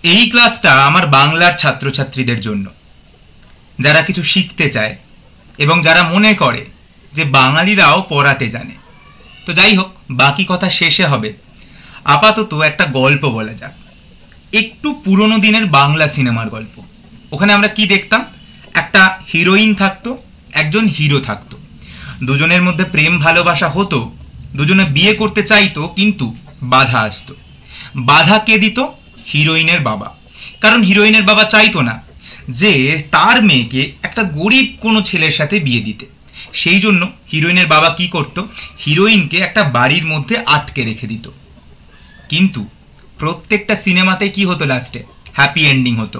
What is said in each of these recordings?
এই ক্লাসটা আমার বাংলার ছাত্রছাত্রীদের জন্য, যারা কিছু শিখতে চায় এবং যারা মনে করে যে বাঙালিরাও পড়াতে জানে। তো যাই হোক, বাকি কথা শেষে হবে। আপাতত একটা গল্প বলা যাক, একটু পুরনো দিনের বাংলা সিনেমার গল্প। ওখানে আমরা কি দেখতাম? একটা হিরোইন থাকতো, একজন হিরো থাকতো, দুজনের মধ্যে প্রেম ভালোবাসা হতো, দুজনে বিয়ে করতে চাইতো, কিন্তু বাধা আসতো। বাধা কে দিত? হিরোইনের বাবা। কারণ হিরোইনের বাবা চাইতো না যে তার মেয়েকে একটা গরিব কোনো ছেলের সাথে বিয়ে দিতে। সেই জন্য হিরোইনের বাবা কি করত? হিরোইনকে একটা বাড়ির মধ্যে আটকে রেখে দিত। কিন্তু প্রত্যেকটা সিনেমাতে কি হতো? লাস্টে হ্যাপি এন্ডিং হতো।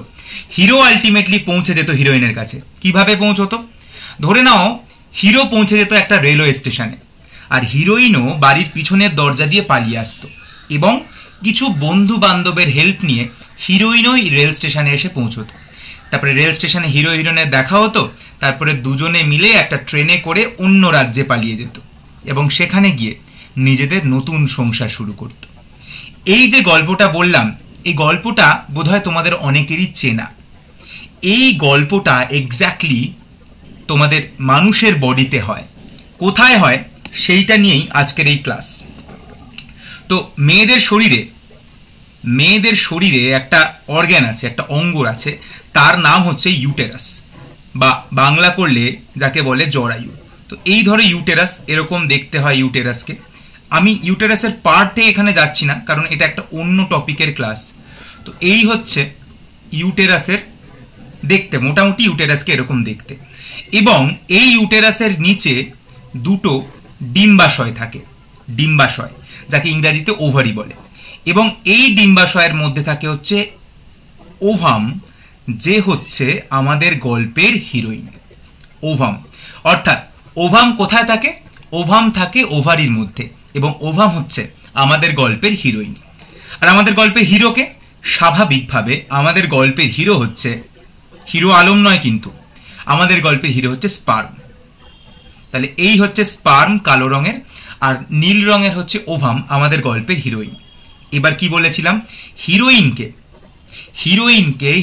হিরো আলটিমেটলি পৌঁছে যেত হিরোইনের কাছে। কিভাবে পৌঁছতো? ধরে নাও হিরো পৌঁছে যেত একটা রেলওয়ে স্টেশনে, আর হিরোইনও বাড়ির পিছনের দরজা দিয়ে পালিয়ে আসতো, এবং কিছু বন্ধু বান্ধবের হেল্প নিয়ে হিরোইনও রেল স্টেশনে এসে পৌঁছতো। তারপরে রেল স্টেশনে হিরো হিরোইনের দেখা হতো, তারপরে দুজনে মিলে একটা ট্রেনে করে অন্য রাজ্যে পালিয়ে যেত এবং সেখানে গিয়ে নিজেদের নতুন সংসার শুরু করত। এই যে গল্পটা বললাম, এই গল্পটা বোধহয় তোমাদের অনেকেরই চেনা। এই গল্পটা এক্স্যাক্টলি তোমাদের মানুষের বডিতে হয়। কোথায় হয় সেইটা নিয়েই আজকের এই ক্লাস। তো মেয়েদের শরীরে একটা অর্গ্যান আছে, একটা অঙ্গ আছে, তার নাম হচ্ছে ইউটেরাস, বা বাংলা করলে যাকে বলে জরায়ু। তো এই ধরো ইউটেরাস, এরকম দেখতে হয় ইউটেরাসকে। আমি ইউটেরাসের পার্টে এখানে যাচ্ছি না, কারণ এটা একটা অন্য টপিকের ক্লাস। তো এই হচ্ছে ইউটেরাসের দেখতে, মোটামুটি ইউটেরাসকে এরকম দেখতে। এবং এই ইউটেরাসের নিচে দুটো ডিম্বাশয় থাকে, ডিম্বাশয়, যাকে ইংরাজিতে ওভারি বলে। এবং এই ডিম্বাশয়ের মধ্যে থাকে হচ্ছে ওভাম, যে হচ্ছে আমাদের গল্পের হিরোইন। ওভাম, অর্থাৎ ওভাম কোথায় থাকে? ওভাম থাকে ওভারির মধ্যে, এবং ওভাম হচ্ছে আমাদের গল্পের হিরোইন। আর আমাদের গল্পের হিরোকে? স্বাভাবিকভাবে আমাদের গল্পের হিরো হচ্ছে হিরো আলম নয়, কিন্তু আমাদের গল্পের হিরো হচ্ছে স্পার্ম। তাহলে এই হচ্ছে স্পার্ম কালো রঙের, আর নীল রঙের হচ্ছে ওভাম, আমাদের গল্পের হিরোইন। এবার কি বলেছিলাম? হিরোইনকে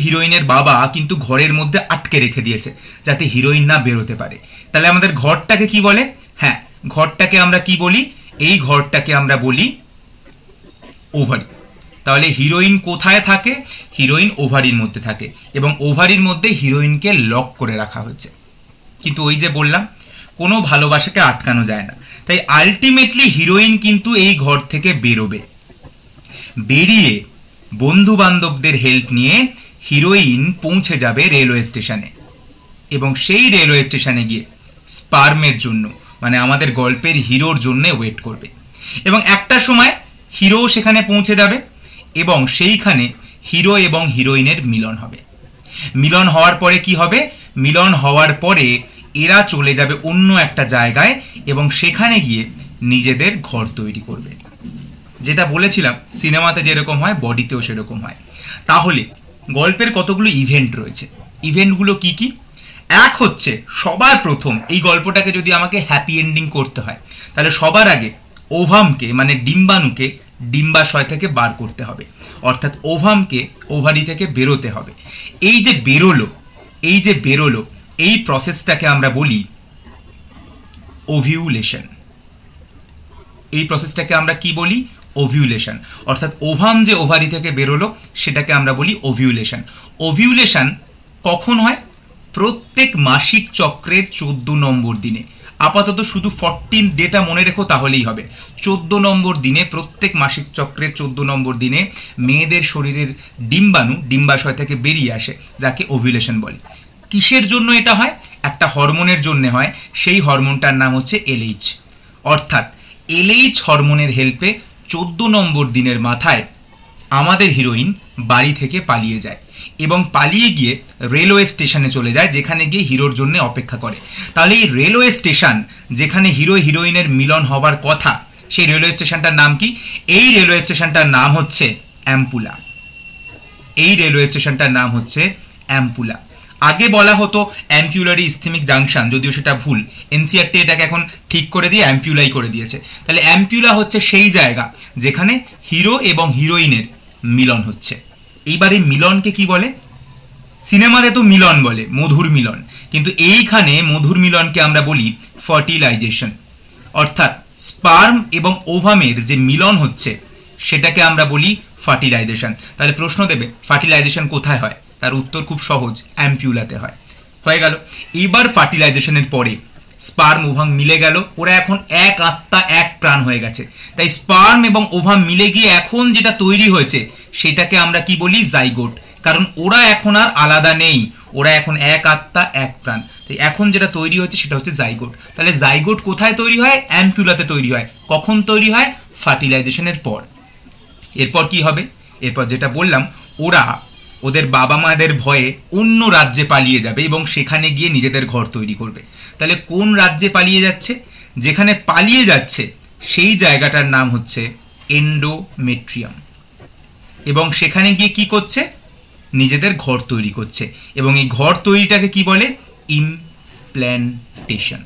হিরোইনের বাবা কিন্তু ঘরের মধ্যে আটকে রেখে দিয়েছে, যাতে হিরোইন না বেরোতে পারে। তাহলে আমাদের ঘরটাকে কি বলে? হ্যাঁ, ঘরটাকে আমরা কি বলি? এই ঘরটাকে আমরা বলি ওভারি। তাহলে হিরোইন কোথায় থাকে? হিরোইন ওভারির মধ্যে থাকে, এবং ওভারির মধ্যে হিরোইনকে লক করে রাখা হয়েছে। কিন্তু ওই যে বললাম, কোনো ভালোবাসাকে আটকানো যায় না। তাই আলটিমেটলি হিরোইন কিন্তু এই ঘর থেকে বেরোবে। বেরিয়ে বন্ধু বান্ধবদের হেল্প নিয়ে হিরোইন পৌঁছে যাবে রেলওয়ে স্টেশনে, এবং সেই রেলওয়ে স্টেশনে গিয়ে স্পার্মের জন্য, মানে আমাদের গল্পের হিরোর জন্য ওয়েট করবে। এবং একটা সময় হিরো সেখানে পৌঁছে যাবে, এবং সেইখানে হিরো এবং হিরোইনের মিলন হবে। মিলন হওয়ার পরে কি হবে? মিলন হওয়ার পরে এরা চলে যাবে অন্য একটা জায়গায়, এবং সেখানে গিয়ে নিজেদের ঘর তৈরি করবে। যেটা বলেছিলাম, সিনেমাতে যেরকম হয় বডিতেও সেরকম হয়। তাহলে গল্পের কতগুলো ইভেন্ট রয়েছে। ইভেন্টগুলো কি কি? এক হচ্ছে, সবার প্রথম এই গল্পটাকে যদি আমাকে হ্যাপি এন্ডিং করতে হয়, তাহলে সবার আগে ওভামকে, মানে ডিম্বাণুকে ডিম্বাশয় থেকে বার করতে হবে, অর্থাৎ ওভামকে ওভারি থেকে বেরোতে হবে। এই যে বেরোলো, এই প্রসেসটাকে আমরা বলি ওভিউলেশন। এই প্রসেসটাকে আমরা কি বলি? ওভিউলেশন। অর্থাৎ ওভাম যে ওভারি থেকে বেরোলো, সেটাকে আমরা বলি ওভিউলেশন। ওভিউলেশন কখন হয়? প্রত্যেক মাসিক চক্রের 14 নম্বর দিনে। আপাতত শুধু 14 ডেটা মনে রেখো, তাহলেই হবে। 14 নম্বর দিনে, প্রত্যেক মাসিক চক্রের 14 নম্বর দিনে মেয়েদের শরীরের ডিম্বাণু ডিম্বাশয় থেকে বেরিয়ে আসে, যাকে ওভিউলেশন বলে। কিসের জন্য এটা হয়? একটা হরমোনের জন্য হয়। সেই হরমোনটার নাম হচ্ছে এলএইচ। অর্থাৎ এলএইচ হরমোনের হেল্পে 14 নম্বর দিনের মাথায় আমাদের হিরোইন বাড়ি থেকে পালিয়ে যায়, এবং পালিয়ে গিয়ে রেলওয়ে স্টেশনে চলে যায়, যেখানে গিয়ে হিরোর জন্য অপেক্ষা করে। তাহলে এই রেলওয়ে স্টেশন, যেখানে হিরো হিরোইনের মিলন হবার কথা, সেই রেলওয়ে স্টেশনটার নাম কি? এই রেলওয়ে স্টেশনটার নাম হচ্ছে অ্যাম্পুলা। এই রেলওয়ে স্টেশনটার নাম হচ্ছে অ্যাম্পুলা। আগে বলা হতো অ্যাম্পিউলারি ইসথেমিক জাংশন, যদিও সেটা ভুল। এনসিআরটি এটাকে এখন ঠিক করে দিয়ে অ্যাম্পিউলাই করে দিয়েছে। তাহলে অ্যাম্পিউলা হচ্ছে সেই জায়গা যেখানে হিরো এবং হিরোইনের মিলন হচ্ছে। এইবার এই মিলনকে কি বলে? সিনেমাতে তো মিলন বলে, মধুর মিলন, কিন্তু এইখানে মধুর মিলনকে আমরা বলি ফার্টিলাইজেশন। অর্থাৎ স্পার্ম এবং ওভামের যে মিলন হচ্ছে সেটাকে আমরা বলি ফার্টিলাইজেশন। তাহলে প্রশ্ন দেবে ফার্টিলাইজেশন কোথায় হয়? তার উত্তর খুব সহজ, অ্যাম্পিউলাতে হয়। হয়ে গেল। এইবার ফার্টিলাইজেশনের পরে স্পার্ম ওভাম মিলে গেল, ওরা এখন এক আত্মা এক প্রাণ হয়ে গেছে। তাই স্পার্ম এবং ওভাম মিলে গিয়ে এখন যেটা তৈরি হয়েছে সেটাকে আমরা কি বলি? জাইগোট। কারণ ওরা এখন আর আলাদা নেই, ওরা এখন এক আত্মা এক প্রাণ। তাই এখন যেটা তৈরি হয়েছে সেটা হচ্ছে জাইগোট। তাহলে জাইগোট কোথায় তৈরি হয়? অ্যাম্পিউলাতে তৈরি হয়। কখন তৈরি হয়? ফার্টিলাইজেশনের পর। এরপর কি হবে? এরপর যেটা বললাম, ওরা ওদের বাবা মাদের ভয়ে অন্য রাজ্যে পালিয়ে যাবে এবং সেখানে গিয়ে নিজেদের ঘর তৈরি করবে। তাহলে কোন রাজ্যে পালিয়ে যাচ্ছে? যেখানে পালিয়ে যাচ্ছে সেই জায়গাটার নাম হচ্ছে এন্ডোমেট্রিয়াম। এবং সেখানে গিয়ে কি করছে? নিজেদের ঘর তৈরি করছে। এবং এই ঘর তৈরিটাকে কি বলে? ইমপ্ল্যান্টেশন।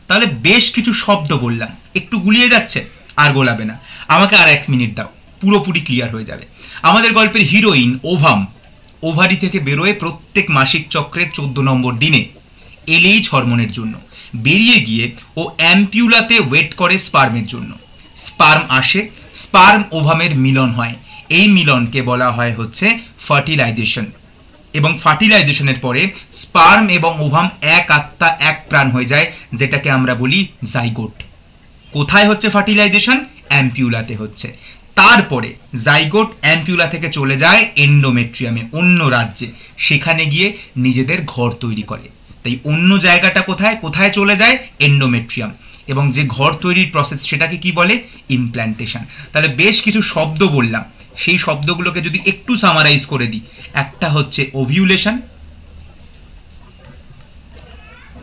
তাহলে বেশ কিছু শব্দ বললাম, একটু গুলিয়ে যাচ্ছে, আর গোলাবে না, আমাকে আর 1 মিনিট দাও, পুরোপুরি ক্লিয়ার হয়ে যাবে। আমাদের গল্পের হিরোইন ওভাম ওভারি থেকে বেরোয় প্রত্যেক মাসিক চক্রের 14 নম্বর দিনে এলএইচ হরমোনের জন্য। বেরিয়ে গিয়ে ও অ্যাম্পিউলাতে ওয়েট করে স্পার্মের জন্য। স্পার্ম আসে, স্পার্ম ওভামের মিলন হয়। এই মিলনকে বলা হয় হচ্ছে ফার্টিলাইজেশন। এবং ফার্টিলাইজেশনের পরে স্পার্ম এবং ওভাম এক আত্মা এক প্রাণ হয়ে যায়, যেটাকে আমরা বলি জাইগোট। কোথায় হচ্ছে ফার্টিলাইজেশন? অ্যাম্পিউলাতে হচ্ছে। তারপরে জাইগোট অ্যাম্পিউলা থেকে চলে যায় এন্ডোমেট্রিয়ামে, অন্য রাজ্যে। সেখানে গিয়ে নিজেদের ঘর তৈরি করে। তাই অন্য জায়গাটা কোথায়? কোথায় চলে যায়? এন্ডোমেট্রিয়াম। এবং যে ঘর তৈরির প্রসেস সেটাকে কি বলে? ইমপ্ল্যান্টেশন। তাহলে বেশ কিছু শব্দ বললাম, সেই শব্দগুলোকে যদি একটু সামারাইজ করে দিই, একটা হচ্ছে ওভিউলেশন।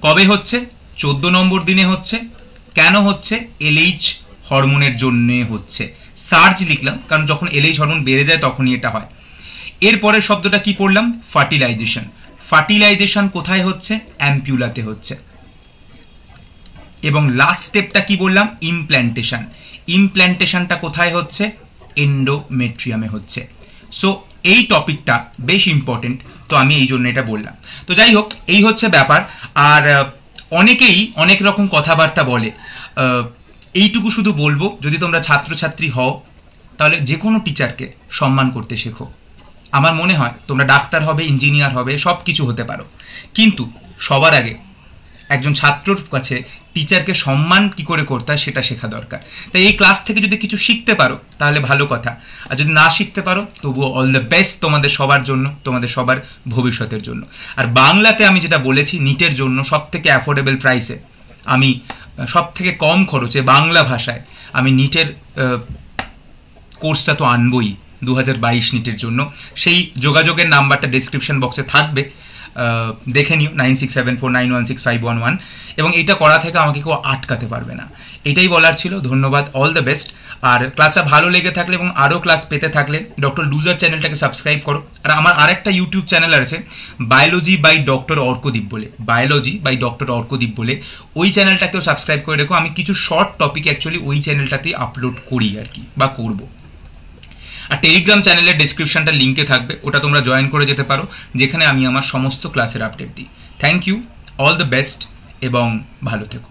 কবে হচ্ছে? 14 নম্বর দিনে হচ্ছে। কেন হচ্ছে? এলএইচ হরমোনের জন্য হচ্ছে। সার্চ লিখলাম কারণ যখন এলএইচ হরমোন বেড়ে যায় তখনই এটা হয়। এরপরের শব্দটা কি পড়লাম? ফার্টিলাইজেশন। ফার্টিলাইজেশন কোথায় হচ্ছে? অ্যাম্পিউলাতে হচ্ছে। এবং লাস্ট স্টেপটা কি বললাম? ইমপ্ল্যান্টেশন। ইমপ্ল্যান্টেশনটা কোথায় হচ্ছে? এন্ডোমেট্রিয়ামে হচ্ছে। সো এই টপিকটা বেশ ইম্পর্টেন্ট, তো আমি এই জন্য এটা বললাম। তো যাই হোক, এই হচ্ছে ব্যাপার। আর অনেকেই অনেক রকম কথাবার্তা বলে। এইটুকু শুধু বলবো, যদি তোমরা ছাত্রছাত্রী হও তাহলে যে কোনো টিচারকে সম্মান করতে শেখো। আমার মনে হয় তোমরা ডাক্তার হবে, ইঞ্জিনিয়ার হবে, সব কিছু হতে পারো, কিন্তু সবার আগে একজন ছাত্রর কাছে টিচারকে সম্মান কি করে করতে হয় সেটা শেখা দরকার। তাই এই ক্লাস থেকে যদি কিছু শিখতে পারো তাহলে ভালো কথা, আর যদি না শিখতে পারো তবুও অল দ্য বেস্ট তোমাদের সবার জন্য, তোমাদের সবার ভবিষ্যতের জন্য। আর বাংলাতে আমি যেটা বলেছি, নিটের জন্য সব থেকে অ্যাফোর্ডেবল প্রাইসে, আমি সব থেকে কম খরচে বাংলা ভাষায় আমি নিটের কোর্সটা তো আনবই 2022 নিটের জন্য। সেই যোগাযোগের নাম্বারটা ডেসক্রিপশন বক্সে থাকবে, দেখে নিও 9674916511। এবং এটা করা থেকে আমাকে কেউ আটকাতে পারবে না, এটাই বলার ছিল। ধন্যবাদ, অল দ্য বেস্ট। আর ক্লাসটা ভালো লেগে থাকলে এবং আরও ক্লাস পেতে থাকলে ডক্টর লুজার চ্যানেলটাকে সাবস্ক্রাইব করো। আর আমার আরেকটা ইউটিউব চ্যানেল আছে বায়োলজি বাই ডক্টর অর্কদীপ বলে, বায়োলজি বাই ডক্টর অর্কদীপ বলে, ওই চ্যানেলটাকেও সাবস্ক্রাইব করে রেখো। আমি কিছু শর্ট টপিক অ্যাকচুয়ালি ওই চ্যানেলটাতেই আপলোড করি আর কি, বা করবো। আর টেলিগ্রাম চ্যানেলের ডিসক্রিপশনটা লিঙ্কে থাকবে, ওটা তোমরা জয়েন করে যেতে পারো, যেখানে আমি আমার সমস্ত ক্লাসের আপডেট দিই। Thank you, all the best এবং ভালো থেকো।